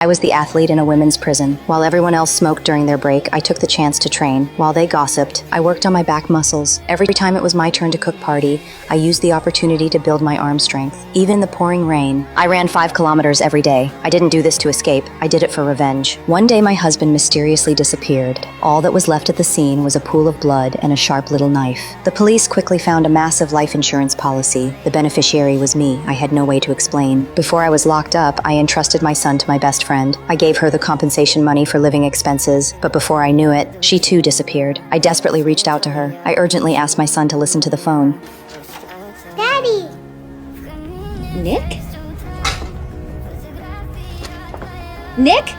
I was the athlete in a women's prison. While everyone else smoked during their break, I took the chance to train. While they gossiped, I worked on my back muscles. Every time it was my turn to cook party, I used the opportunity to build my arm strength. Even in the pouring rain, I ran 5 kilometers every day. I didn't do this to escape. I did it for revenge. One day my husband mysteriously disappeared. All that was left at the scene was a pool of blood and a sharp little knife. The police quickly found a massive life insurance policy. The beneficiary was me. I had no way to explain. Before I was locked up, I entrusted my son to my best friend. I gave her the compensation money for living expenses, but before I knew it, she too disappeared. I desperately reached out to her. I urgently asked my son to listen to the phone. Daddy! Nick? Nick?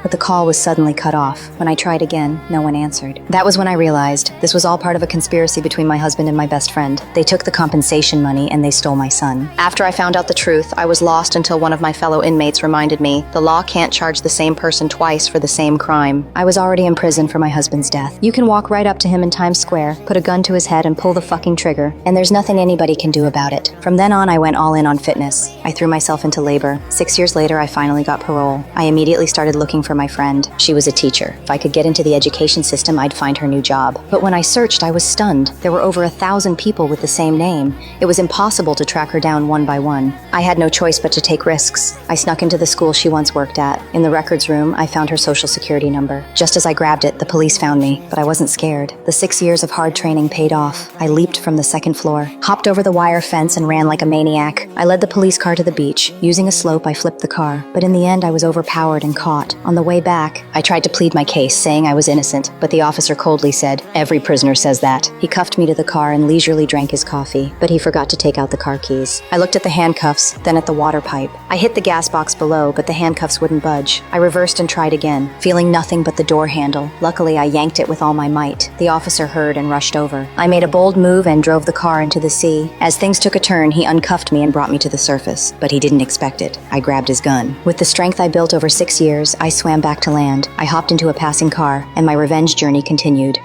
But the call was suddenly cut off. When I tried again, no one answered. That was when I realized this was all part of a conspiracy between my husband and my best friend. They took the compensation money and they stole my son. After I found out the truth, I was lost until one of my fellow inmates reminded me the law can't charge the same person twice for the same crime. I was already in prison for my husband's death. You can walk right up to him in Times Square, put a gun to his head and pull the fucking trigger, and there's nothing anybody can do about it. From then on, I went all in on fitness. I threw myself into labor. 6 years later, I finally got parole. I immediately started looking for my friend. She was a teacher. If I could get into the education system, I'd find her new job. But when I searched, I was stunned. There were over 1,000 people with the same name. It was impossible to track her down one by one. I had no choice but to take risks. I snuck into the school she once worked at. In the records room, I found her social security number. Just as I grabbed it, the police found me, but I wasn't scared. The 6 years of hard training paid off. I leaped from the second floor, hopped over the wire fence and ran like a maniac. I led the police car to the beach. Using a slope, I flipped the car. But in the end, I was overpowered and caught. On the way back, I tried to plead my case, saying I was innocent, but the officer coldly said, "Every prisoner says that." He cuffed me to the car and leisurely drank his coffee, but he forgot to take out the car keys. I looked at the handcuffs, then at the water pipe. I hit the gas box below, but the handcuffs wouldn't budge. I reversed and tried again, feeling nothing but the door handle. Luckily, I yanked it with all my might. The officer heard and rushed over. I made a bold move and drove the car into the sea. As things took a turn, he uncuffed me and brought me to the surface, but he didn't expect it. I grabbed his gun. With the strength I built over 6 years, I swam back to land. I hopped into a passing car, and my revenge journey continued.